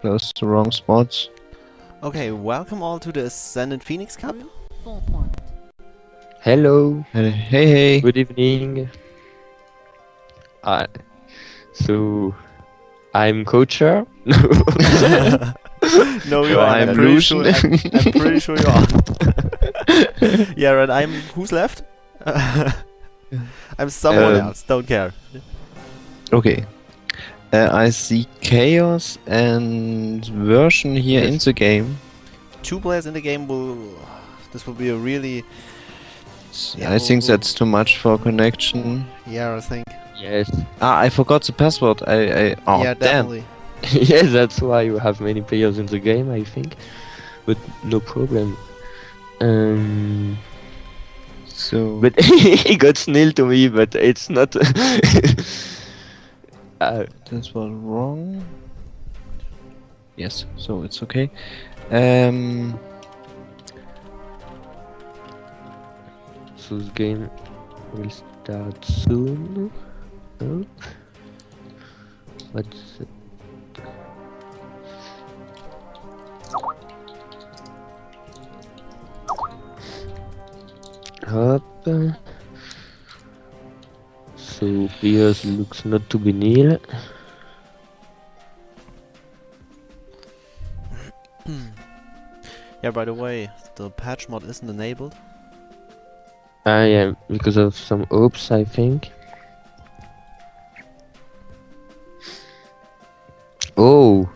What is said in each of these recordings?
Close the wrong spots. Okay, welcome all to the Ascendant Phoenix Cup. Full point. Hello, Hey. good evening. Uh, so I'm Koecher. No, you So are. I'm I'm pretty sure. Lucian. I'm pretty sure you are. Yeah, and I'm. Who's left? I'm someone else. Don't care. Okay. I see chaos and version here in Yes. the game. 2 players in the game will. This will be a really. Yeah, I think we'll- that's too much for connection. Yeah, I think. Yes, I forgot the password. Oh, Yeah, damn. definitely. yes, that's why you have many players in the game, I think. But no problem. So But he got snail to me, but it's not. this was wrong. Yes, so it's okay. So the game will start soon. Oh. What's it? Hop. So players looks not to be nil. Yeah, by the way, the patch mod isn't enabled. Yeah, because of some oops, I think. Oh,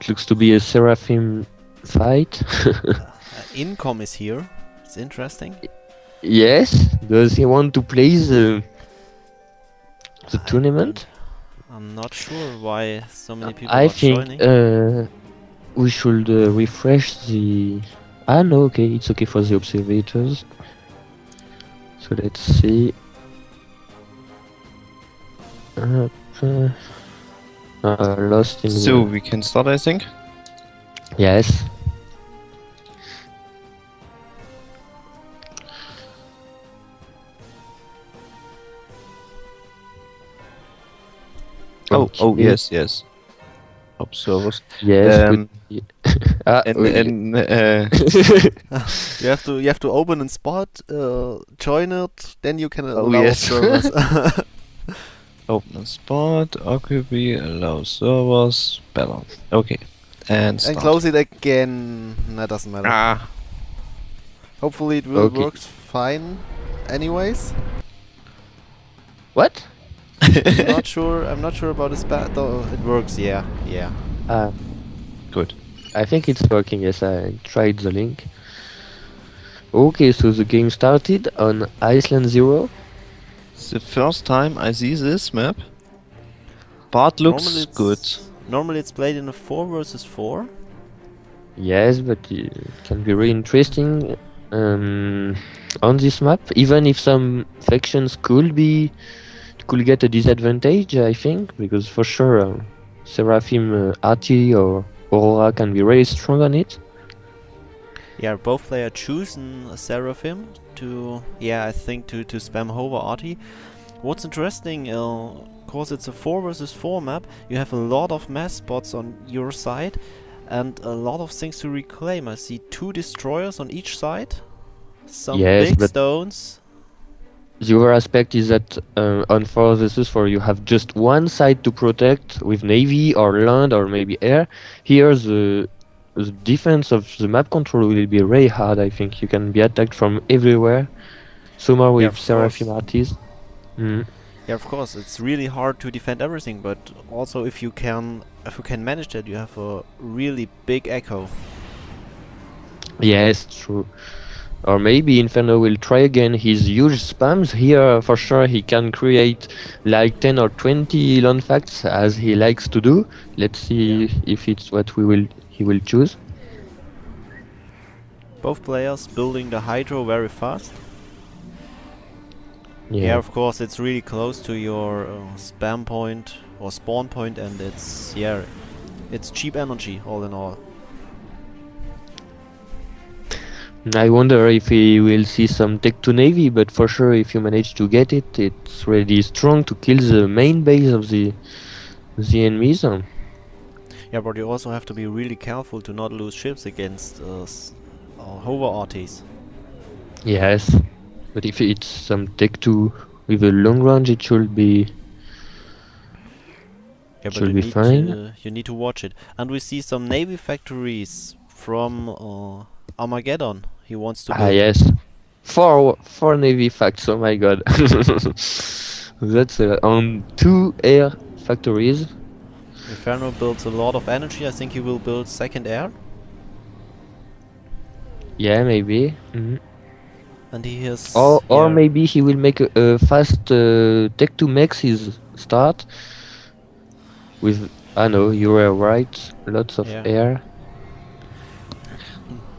it looks to be a Seraphim fight. Income is here. It's interesting. Yes, does he want to play the I tournament? I'm not sure why so many people I are think joining. we should refresh the. Ah no, okay, it's okay for the observators. So let's see. Lost in. so we can start, I think. Yes. Oh Okay. yes. Observers. Yes. Um, and You have to open a spot, join it, then you can allow yes. servers. Open a spot, occupy, allow servers, better. Okay. And start. And close it again. That doesn't matter. Ah, Hopefully it will Okay. work fine. Anyways, what? I'm not sure about this. Though it works. Yeah. good. I think it's working. Yes, I tried the link. Okay, so the game started on Iceland 0. It's the first time I see this map. Part looks good. Normally it's played in a 4 versus 4. Yes, but it can be really interesting on this map. Even if some factions could get a disadvantage, I think, because for sure Seraphim Arty or Aurora can be really strong on it. Yeah, both players choosing a Seraphim to, I think to spam Hover Arty. What's interesting, cause it's a 4 versus 4 map, you have a lot of mass spots on your side and a lot of things to reclaim. I see 2 destroyers on each side, some Yes, big but- stones. The other aspect is that on 4 versus 4 you have just one side to protect with navy or land or maybe air. Here the defense of the map control will be very hard. I think you can be attacked from everywhere. Somehow with of course. Seraphim Arties. Yeah, of course, it's really hard to defend everything, but also if you can manage that, you have a really big echo. Yes, true. Or maybe Inferno will try again his huge spams. Here for sure he can create like 10 or 20 land facts as he likes to do. Let's see if it's what he will choose. Both players building the Hydro very fast. Yeah, Yeah. of course, it's really close to your spam point or spawn point, and it's cheap energy all in all. I wonder if he will see some tech to navy, but for sure if you manage to get it, it's really strong to kill the main base of the enemies. Yeah, but you also have to be really careful to not lose ships against hover arties. Yes, but if it's some Tech 2 with a long range, it should be Yeah, but should be fine. you need to watch it. And we see some navy factories from Armageddon. He wants to Ah, build. yes. Four navy facts. Oh my god. That's on 2 air factories. Inferno builds a lot of energy. I think he will build second air. Yeah, maybe. And he has... Or yeah. maybe he will make a fast Tech 2 max his start with, I know, you were right, lots of Yeah. air.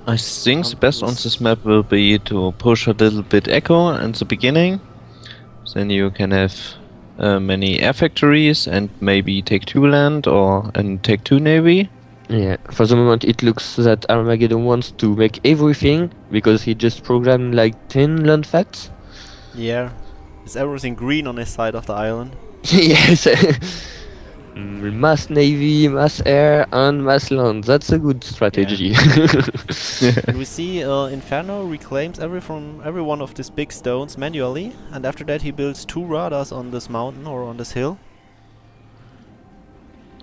I think the best on this map will be to push a little bit echo in the beginning. Then you can have many air factories and maybe take 2 land or and take 2 navy. Yeah, for the moment it looks that Armageddon wants to make everything because he just programmed like 10 land facts. Yeah. Is everything green on his side of the island? Yes. Mass navy, mass air, and mass land. That's a good strategy. And we see Inferno reclaims every one of these big stones manually, and after that he builds 2 radars on this mountain or on this hill.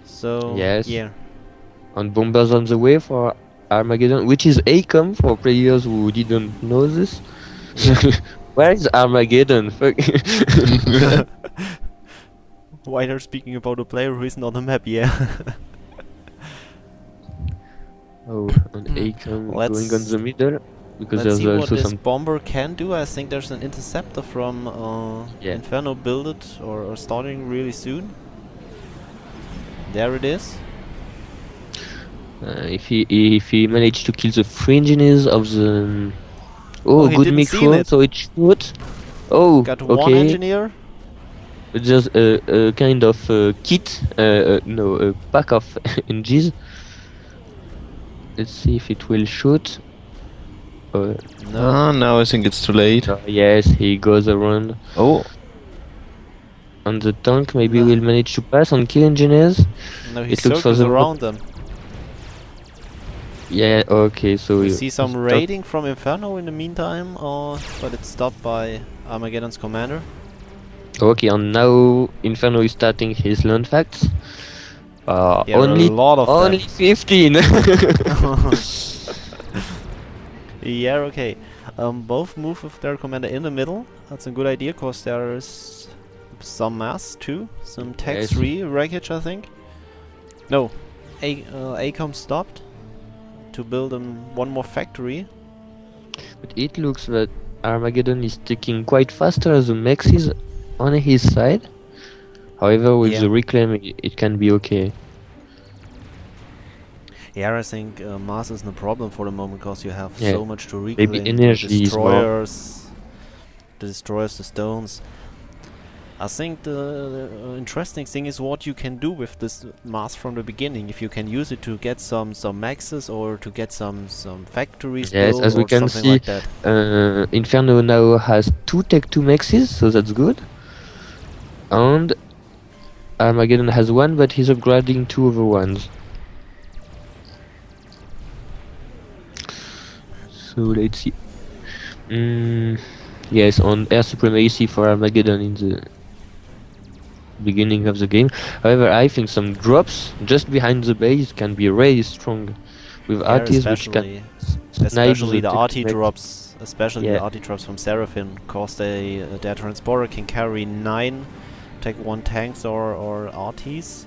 So Yes. yeah. And bombers on the way for Armageddon, which is ACOM for players who didn't know this. Where is Armageddon? Fuck. Why they're speaking about a player who isn't on the map, yeah. Oh, and ACOM Let's going on the middle because Let's see there's what also this some. bomber can do. I think there's an interceptor from Yeah. Inferno built or starting really soon. There it is. If he managed to kill the 3 engineers of the. Oh, he good didn't seal micro, it. so it should. Oh, Got one okay. engineer. Just a kind of kit, no, a pack of NGs. Let's see if it will shoot. No. Now I think it's too late. Yes, he goes around. Oh, On the tank, maybe No. we'll manage to pass on kill engineers. No, he It looks for circles the around them. Yeah, okay, so We you see some stop- raiding from Inferno in the meantime, but it's stopped by Armageddon's commander. Okay, and now Inferno is starting his land facts. Yeah, only a lot of only 15. Yeah, okay. Both move with their commander in the middle. That's a good idea, cause there is some mass too. Some Tech Yes. 3 wreckage, I think. No, ACOM stopped to build one more factory. But it looks that Armageddon is taking quite faster as the max is on his side. However, with Yeah. the reclaim, it can be okay. Yeah, I think mass isn't a problem for the moment, because you have Yeah. so much to reclaim. Maybe energy is more. The destroyers, the stones. I think the interesting thing is what you can do with this mass from the beginning. If you can use it to get some maxes or to get some factories Yes, built as we or can something see, like that. Inferno now has 2 Tech 2 maxes, so that's good. And Armageddon has 1, but he's upgrading 2 other ones. So let's see. Yes, on air supremacy for Armageddon in the beginning of the game. However, I think some drops just behind the base can be really strong with Yeah, artists which can snipe especially the Tech RT 2 max. drops, especially Yeah. the RT drops from Seraphim, cause their transporter can carry 9 Tech 1 tanks or RTs.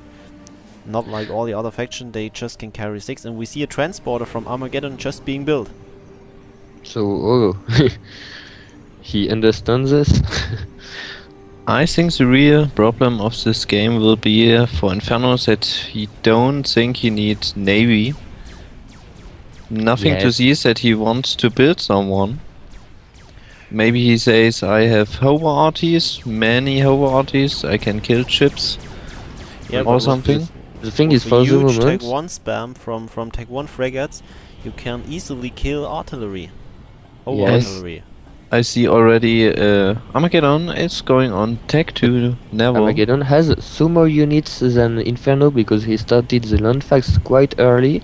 Not like all the other faction, they just can carry 6, and we see a transporter from Armageddon just being built. So, oh, he understands this. I think the real problem of this game will be for Inferno that he don't think he needs navy. Nothing to Yes. see is that he wants to build someone. Maybe he says, I have hover arties, many hover arties, I can kill ships Yeah, or but with something. The thing With is, a for the huge moment, Tech 1 spam from Tech 1 frigates, you can easily kill artillery. Yes. Artillery. I see already Armageddon is going on tech to Neville. Armageddon has some more units than Inferno because he started the land facts quite early.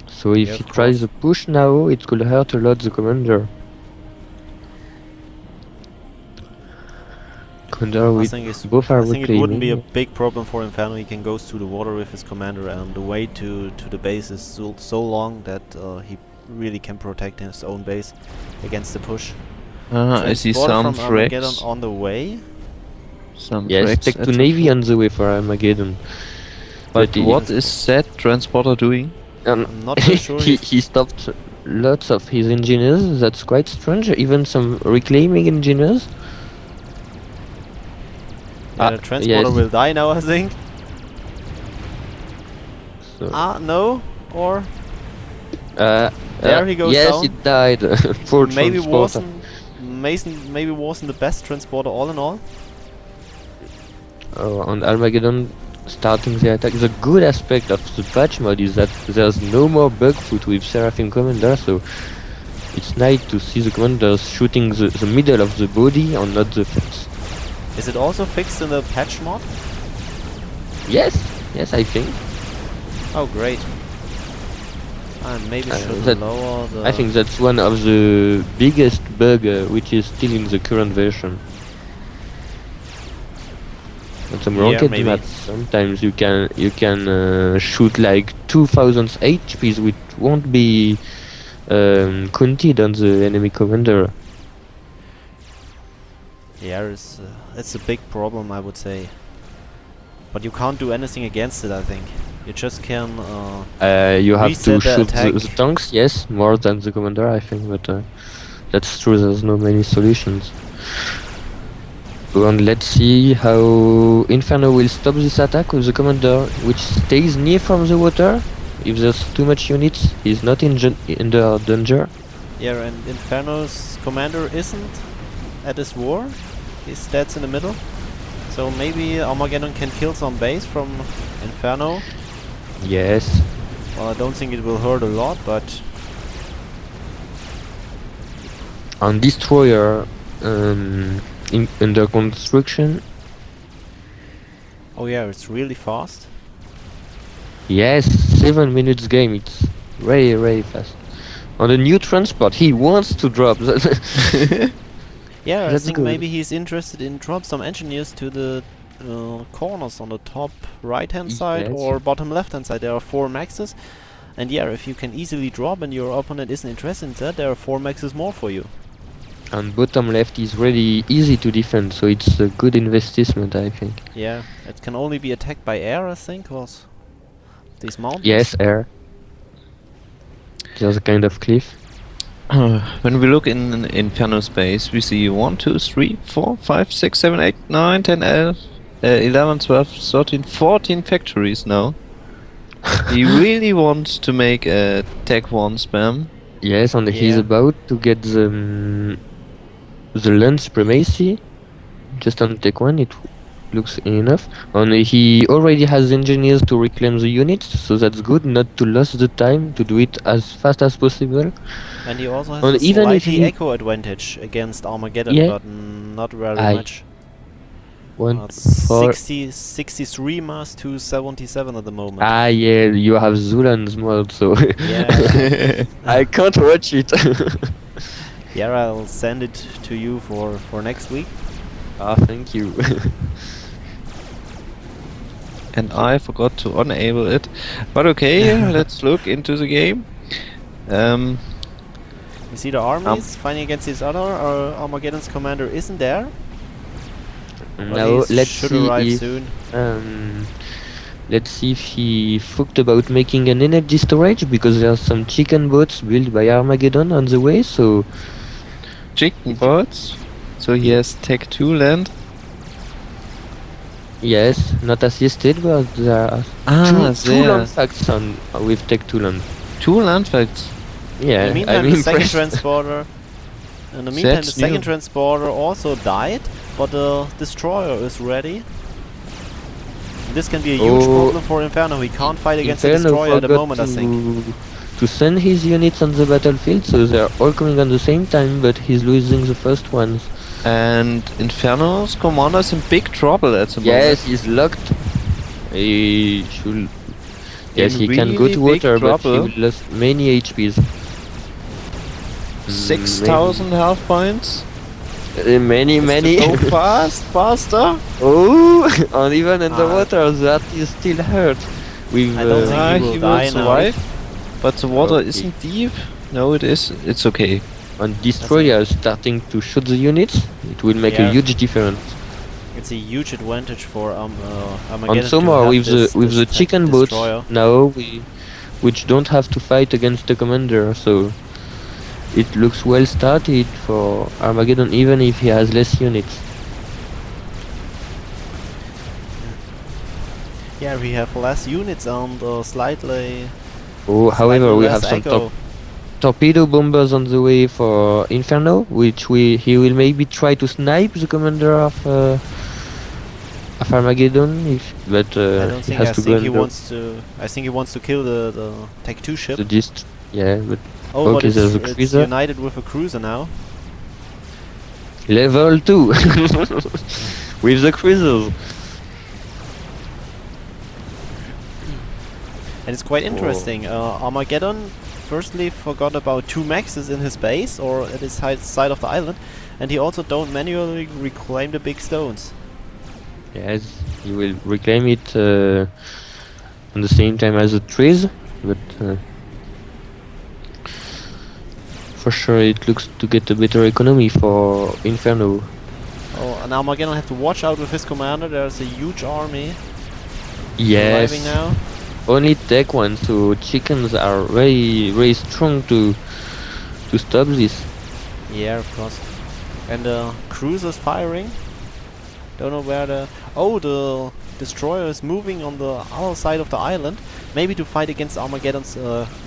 So if Yeah, he of tries course. a push now, it could hurt a lot the commander. Commander I with think, both are I think it wouldn't be a reclaiming. big problem for Inferno. He can go through the water with his commander, and the way to the base is so long that he really can protect his own base against the push. I see Transporter some from Armageddon fracks. on the way. Some Yes, fracks take at to the Navy front. on the way for Armageddon. But he- what is that transporter doing? I'm not very sure he, if- he stopped lots of his engineers. That's quite strange. Even some reclaiming engineers. Yeah, the transporter yes. will die now, I think. So, No? Or there he goes yes, down. it died. Poor maybe transporter. wasn't the best transporter all in all. On Armageddon, starting the attack. The good aspect of the patch mod is that there's no more bug foot with Seraphim Commander, so it's nice to see the commanders shooting the middle of the body and not the fence. Is it also fixed in the patch mod? Yes, I think. Oh, great. And maybe should that- lower the... I think that's one of the biggest bug which is still in the current version. On some Yeah, ranked maybe. maps, sometimes you can shoot like 2000 HPs, which won't be counted on the enemy commander. Yeah, it's a big problem, I would say. But you can't do anything against it, I think. You just can... You have to reset the shoot the attack. tanks, yes, more than the commander, I think, but that's true. There's no many solutions. And let's see how Inferno will stop this attack with the commander, which stays near from the water. If there's too much units, he's not in the danger. Yeah, and Inferno's commander isn't at his war. He's dead in the middle. So maybe Armageddon can kill some base from Inferno. Yes. Well, I don't think it will hurt a lot, but... On destroyer under construction. Oh yeah, it's really fast. Yes, 7 minutes game. It's very fast. On the new transport, he wants to drop. Yeah, I That's think good. maybe he's interested in drop some engineers to the corners on the top right hand side Yes. or bottom left hand side. There are 4 maxes. And yeah, if you can easily drop and your opponent isn't interested in that, there are 4 maxes more for you. And bottom left is really easy to defend, so it's a good investment, I think. Yeah, it can only be attacked by air, I think, was these mountains. Yes, air. There's a kind of cliff. When we look in Inferno space, we see 1, 2, 3, 4, 5, 6, 7, 8, 9, 10, 11, 12, 13, 14 factories now. He really wants to make a Tech 1 spam. Yes, and he's Yeah. about to get the land supremacy. Just on Tech 1, it looks enough. And he already has engineers to reclaim the units, so that's good, not to lose the time to do it as fast as possible. And he also has And a even if slightly he- echo advantage against Armageddon, Yeah. but not very Aye. much. One It's for 63 mass to 77 at the moment. yeah, you have Zulan's mod, so Yeah. I can't watch it. Yeah, I'll send it to you for next week. Thank you. And I forgot to enable it. But okay, let's look into the game. You see the armies fighting against each other. Armageddon's commander isn't there. But Now he let's should see arrive if soon. let's see if he fucked about making an energy storage, because there are some chicken boats built by Armageddon on the way. So Chicken bots. So he has Tech 2 land. yes, not assisted, but there are two there. land facts on with Tech 2 land. 2 land facts. Yeah, In the meantime, I'm the second impressed. transporter. In the meantime, That's the second new. transporter also died, but the destroyer is ready. This can be a huge Oh, problem for Inferno. He can't fight against the Inferno destroyer at the forgot moment, I think. to to send his units on the battlefield, so they're all coming on the same time, but he's losing the first ones. And Inferno's commander's in big trouble at the Yes, he's locked. He should. Yes, In he can go really to big water, but he trouble. will lose many HPs. 6,000 health points. Many. Go faster. Oh, and even in the Ah. water, that is still hurt. With, I don't think he will die now. survive. But the water Okay. isn't deep. No, it is. It's okay. and destroyers starting to shoot the units, it will make Yeah. a huge difference. It's a huge advantage for Armageddon And to some more have with this, the this tech chicken boats destroyer. now, which don't have to fight against the commander, so it looks well started for Armageddon, even if he has less units. Yeah, we have less units and slightly. Oh, however, slightly we less have some echo. torpedo bombers on the way for Inferno, which he will maybe try to snipe the commander of Armageddon, but I don't he think. has I to think go he under wants to. I think he wants to kill the Tech 2 ship. the yeah, but Oh, but okay, there's a it's cruiser. united with a cruiser now. level 2 with the cruisers. And it's quite interesting. Armageddon firstly forgot about 2 maxes in his base or at his side of the island, and he also don't manually reclaim the big stones. Yes, he will reclaim it on the same time as the trees, but for sure it looks to get a better economy for Inferno. Oh, and Armageddon have to watch out with his commander. There's a huge army Yes, arriving now. only tech one, so chickens are very strong to stop this. Yeah, of course. And cruisers firing. Don't know where the... Oh, the destroyer is moving on the other side of the island. Maybe to fight against Armageddon's...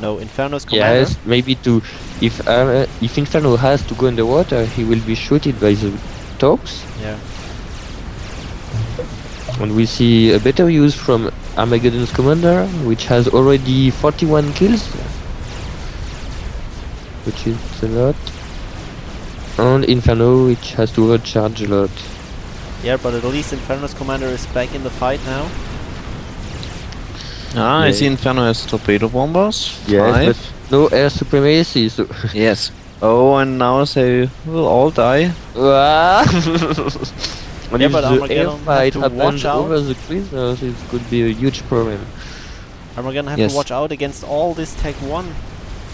no, Inferno's commander. Yes, maybe to if Inferno has to go in the water, he will be shooted by the torps, Yeah. and we see a better use from Armageddon's commander, which has already 41 kills, which is a lot, and Inferno, which has to overcharge a lot. Yeah, but at least Inferno's commander is back in the fight now. I Yeah. see Inferno has torpedo bombers. Yes, 5. but no air supremacy, so Yes. Oh, and now they will all die. And Yeah, if but the Armageddon have airfight to happens watch out. over the cruisers, it could be a huge problem. Armageddon have Yes. to watch out against all this Tech 1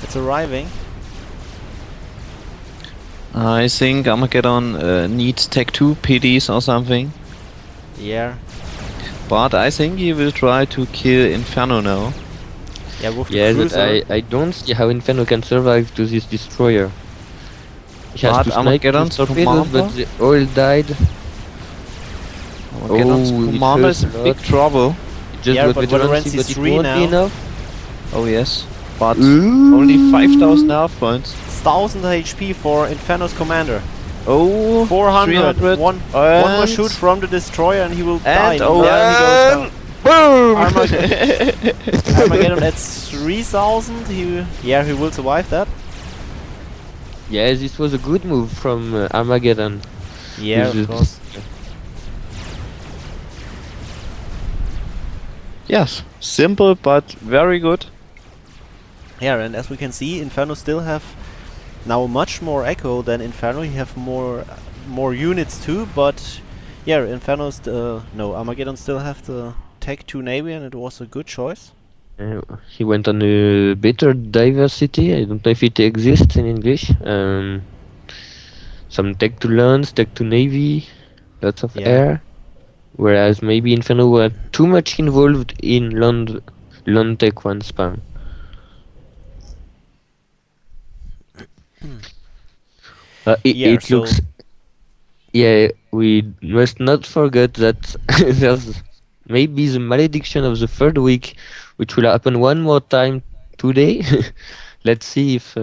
that's arriving. I think Armageddon needs Tech 2 PDs or something. Yeah. But I think he will try to kill Inferno now. Yeah, with the Yes, but cruiser. I don't see how Inferno can survive to this destroyer. He has But to snipe Armageddon's those torpedoes, but commander? they all died. Armageddon's Oh, it commander is in hurts a big lot. trouble. Just Yeah, got but veterancy, Veterancy but it 3 won't now. be enough. Oh yes. But Ooh. only 5,000 health points. 1000 HP for Inferno's commander. Oh, 400. 300. One more And- shoot from the destroyer and he will die. And oh, there he goes down. Boom! Armageddon at 3000. He will survive that. Yes, this was a good move from Armageddon. Yeah, With of the- course. Yes, simple but very good. Yeah, and as we can see, Inferno still have now much more echo than Inferno. You have more units too, but yeah, Inferno's no, Armageddon still have the Tech 2 Navy, and it was a good choice. He went on a better diversity. I don't know if it exists in English. Some tech to lands, tech to navy, lots of Yeah. air. Whereas maybe Inferno were too much involved in land tech one spam. Yeah, It so- looks. Yeah, we must not forget that there's maybe the malediction of the third week, which will happen one more time today. Let's see if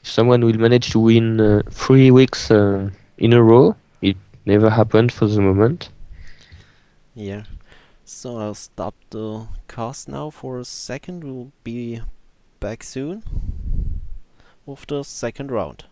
someone will manage to win 3 weeks in a row. It never happened for the moment. Yeah. So I'll stop the cast now for a second. We'll be back soon with the second round.